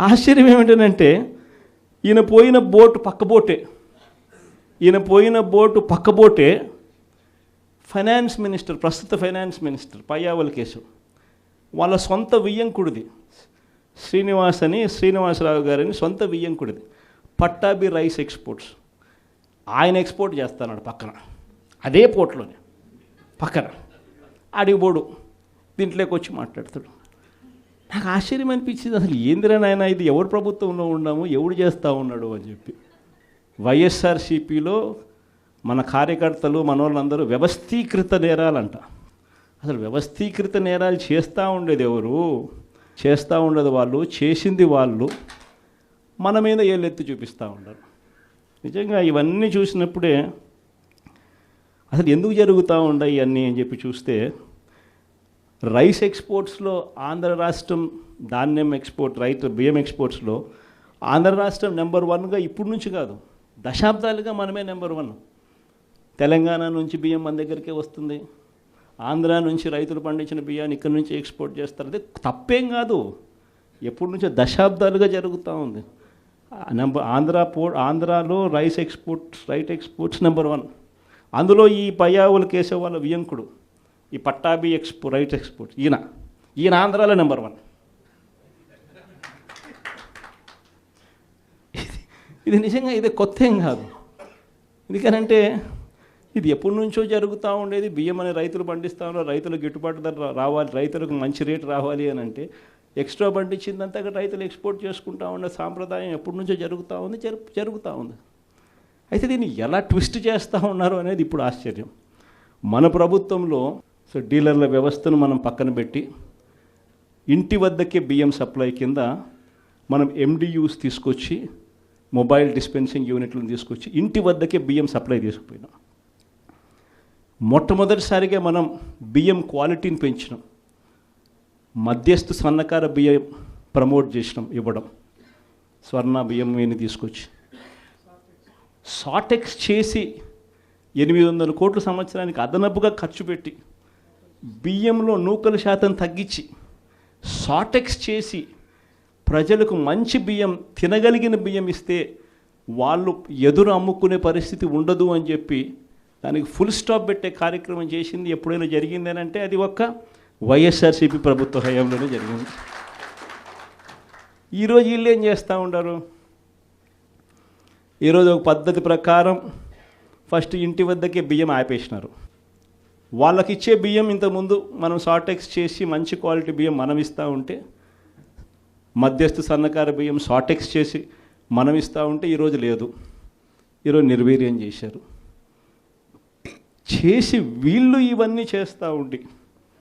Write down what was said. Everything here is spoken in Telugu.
ఆశ్చర్యం ఏమిటంటే ఈయన పోయిన బోటు పక్క బోటే ఫైనాన్స్ మినిస్టర్, ప్రస్తుత ఫైనాన్స్ మినిస్టర్ పయ్యావుల కేశవ్ వాళ్ళ సొంత వియ్యంకుడిది, శ్రీనివాసరావు గారని సొంత వియ్యంకుడిది, పట్టాభి రైస్ ఎక్స్పోర్ట్స్. ఆయన ఎక్స్పోర్ట్ చేస్తున్నాడు పక్కన, అదే పోర్ట్లోనే పక్కన. అడిగిపోడు దీంట్లోకి వచ్చి మాట్లాడతాడు. నాకు ఆశ్చర్యం అనిపించింది, అసలు ఏందిరా నాయన ఇది, ఎవరు ప్రభుత్వంలో ఉన్నాము, ఎవడు చేస్తూ ఉన్నాడు అని చెప్పి. వైఎస్ఆర్సీపీలో మన కార్యకర్తలు మనోళ్ళందరూ వ్యవస్థీకృత నేరాలంట. అసలు వ్యవస్థీకృత నేరాలు చేస్తూ ఉండేది ఎవరు? చేస్తూ ఉండేది వాళ్ళు, చేసింది వాళ్ళు, మన మీద ఏళ్ళెత్తి చూపిస్తూ ఉండరు. నిజంగా ఇవన్నీ చూసినప్పుడే అసలు ఎందుకు జరుగుతూ ఉన్నాయి ఇవన్నీ అని చెప్పి చూస్తే, రైస్ ఎక్స్పోర్ట్స్లో ఆంధ్ర రాష్ట్రం, ధాన్యం ఎక్స్పోర్ట్, బియ్యం ఎక్స్పోర్ట్స్లో ఆంధ్ర రాష్ట్రం నెంబర్ 1గా ఇప్పుడు నుంచి కాదు, దశాబ్దాలుగా మనమే నెంబర్ 1. తెలంగాణ నుంచి బియ్యం మన దగ్గరికే వస్తుంది, ఆంధ్ర నుంచి రైతులు పండించిన బియ్యాన్ని ఇక్కడి నుంచి ఎక్స్పోర్ట్ చేస్తారు. అదే తప్పేం కాదు, ఎప్పటి నుంచో దశాబ్దాలుగా జరుగుతూ ఉంది. ఆంధ్రాలో రైస్ ఎక్స్పోర్ట్స్ నెంబర్ 1. అందులో ఈ పయ్యావుల కేశవ్ వాళ్ళ వియంకుడు, ఈ పట్టాభి రైట్ ఎక్స్పోర్ట్, ఈయన ఆంధ్రాలో నెంబర్ 1. ఇది నిజంగా ఇదే కొత్త ఏం కాదు. ఎందుకనంటే ఇది ఎప్పటి నుంచో జరుగుతూ ఉండేది. బియ్యం అనే రైతులు పండిస్తూ ఉన్నారు, రైతులకు గిట్టుబాటు ధర రావాలి, రైతులకు మంచి రేటు రావాలి అని అంటే ఎక్స్ట్రా పండించిందంతా రైతులు ఎక్స్పోర్ట్ చేసుకుంటూ ఉండే సాంప్రదాయం ఎప్పటి నుంచో జరుగుతూ ఉంది. అయితే దీన్ని ఎలా ట్విస్ట్ చేస్తూ ఉన్నారు అనేది ఇప్పుడు ఆశ్చర్యం. మన ప్రభుత్వంలో డీలర్ల వ్యవస్థను మనం పక్కన పెట్టి ఇంటి వద్దకే బియ్యం సప్లై కింద మనం MDUs తీసుకొచ్చి, మొబైల్ డిస్పెన్సింగ్ యూనిట్లను తీసుకొచ్చి ఇంటి వద్దకే బియ్యం సప్లై తీసుకుపోయినాం. మొట్టమొదటిసారిగా మనం బియ్యం క్వాలిటీని పెంచినాం, మధ్యస్థ సన్నకార బియ్యం ప్రమోట్ చేసినాం, ఇవ్వడం, స్వర్ణ బియ్యం మీద తీసుకొచ్చి షార్టెక్స్ చేసి 800 కోట్ల సంవత్సరానికి అదనపుగా ఖర్చు పెట్టి బియ్యంలో నూకల శాతం తగ్గించి షార్టెక్స్ చేసి ప్రజలకు మంచి బియ్యం, తినగలిగిన బియ్యం ఇస్తే వాళ్ళు ఎదురు అమ్ముకునే పరిస్థితి ఉండదు అని చెప్పి దానికి ఫుల్ స్టాప్ పెట్టే కార్యక్రమం చేసింది ఎప్పుడైనా జరిగింది అని అంటే అది ఒక్క వైఎస్ఆర్సీపీ ప్రభుత్వ హయాంలోనే జరిగింది. ఈరోజు వీళ్ళు ఏం చేస్తూ ఉంటారు? ఈరోజు ఒక పద్ధతి ప్రకారం ఫస్ట్ ఇంటి వద్దకే బియ్యం ఆపేసినారు. వాళ్ళకి ఇచ్చే బియ్యం ఇంతకుముందు మనం షార్టెక్స్ చేసి మంచి క్వాలిటీ బియ్యం మనం ఇస్తూ ఉంటే, మధ్యస్థ సన్నకార బియ్యం షార్టెక్స్ చేసి మనం ఇస్తూ ఉంటే ఈరోజు లేదు, ఈరోజు నిర్వీర్యం చేశారు. చేసి వీళ్ళు ఇవన్నీ చేస్తూ ఉండి